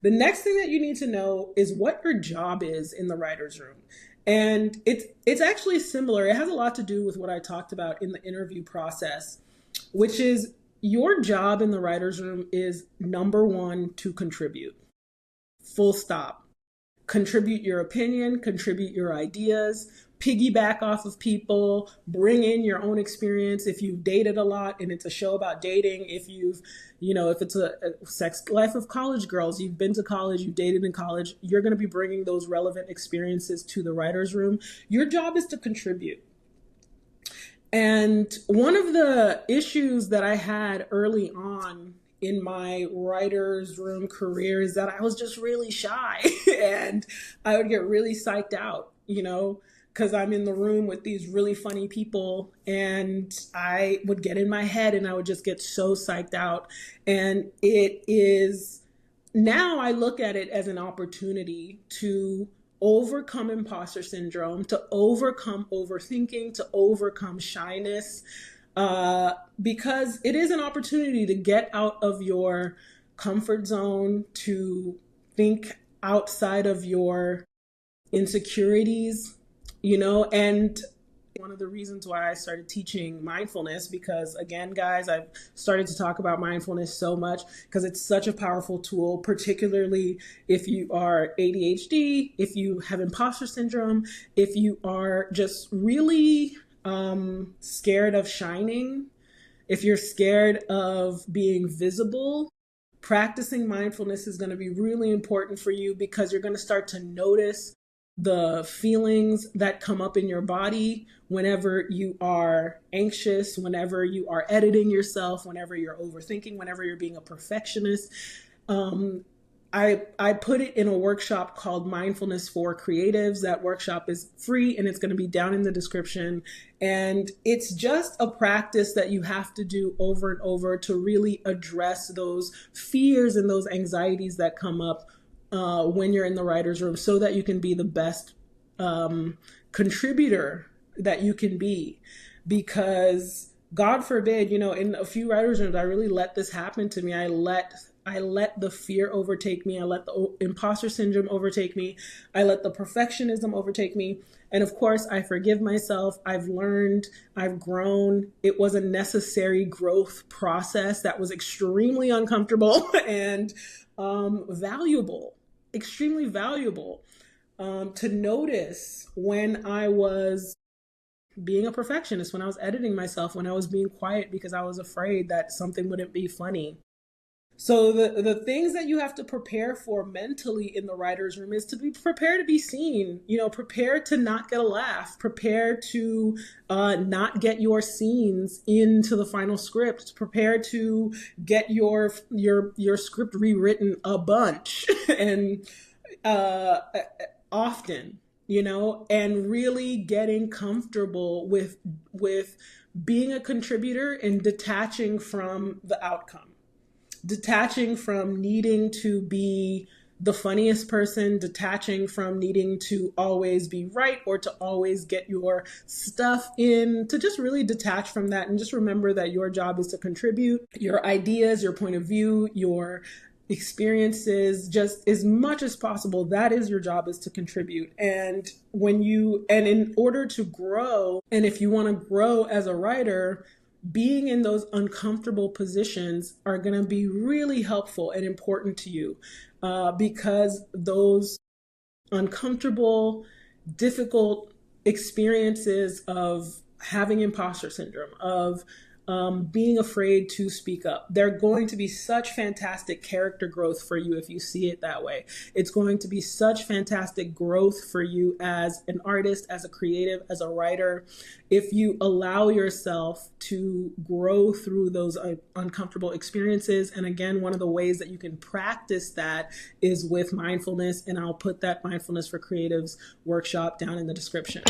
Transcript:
The next thing that you need to know is what your job is in the writer's room. And it's actually similar. It has a lot to do with what I talked about in the interview process, which is your job in the writer's room is number one, to contribute. Full stop. Contribute your opinion, contribute your ideas, piggyback off of people, bring in your own experience. If you've dated a lot and it's a show about dating, if it's a sex life of college girls, you've been to college, you've dated in college, you're going to be bringing those relevant experiences to the writer's room. Your job is to contribute. And one of the issues that I had early on in my writer's room career is that I was just really shy and I would get really psyched out, because I'm in the room with these really funny people, and I would get in my head and I would just get so psyched out. And now I look at it as an opportunity to overcome imposter syndrome, to overcome overthinking, to overcome shyness, because it is an opportunity to get out of your comfort zone, to think outside of your insecurities, and one of the reasons why I started teaching mindfulness, because again, guys, I've started to talk about mindfulness so much because it's such a powerful tool, particularly if you are ADHD, if you have imposter syndrome, if you are just really scared of shining, if you're scared of being visible. Practicing mindfulness is going to be really important for you because you're going to start to notice the feelings that come up in your body whenever you are anxious, whenever you are editing yourself, whenever you're overthinking, whenever you're being a perfectionist. I put it in a workshop called Mindfulness for Creatives. That workshop is free and it's going to be down in the description. And it's just a practice that you have to do over and over to really address those fears and those anxieties that come up when you're in the writer's room, so that you can be the best contributor that you can be. Because God forbid, in a few writer's rooms, I really let this happen to me. I let the fear overtake me. I let the imposter syndrome overtake me. I let the perfectionism overtake me. And of course, I forgive myself. I've learned, I've grown. It was a necessary growth process that was extremely uncomfortable and valuable, extremely valuable, to notice when I was being a perfectionist, when I was editing myself, when I was being quiet because I was afraid that something wouldn't be funny. So the things that you have to prepare for mentally in the writer's room is to be prepared to be seen, prepared to not get a laugh, prepared to not get your scenes into the final script, prepared to get your script rewritten a bunch and often, and really getting comfortable with being a contributor and detaching from the outcome. Detaching from needing to be the funniest person, detaching from needing to always be right or to always get your stuff in, to just really detach from that and just remember that your job is to contribute your ideas, your point of view, your experiences, just as much as possible. That is your job, is to contribute. And in order to grow, and if you want to grow as a writer, being in those uncomfortable positions are going to be really helpful and important to you, because those uncomfortable, difficult experiences of having imposter syndrome, of being afraid to speak up, they're going to be such fantastic character growth for you if you see it that way. It's going to be such fantastic growth for you as an artist, as a creative, as a writer, if you allow yourself to grow through those uncomfortable experiences. And again, one of the ways that you can practice that is with mindfulness, and I'll put that Mindfulness for Creatives workshop down in the description.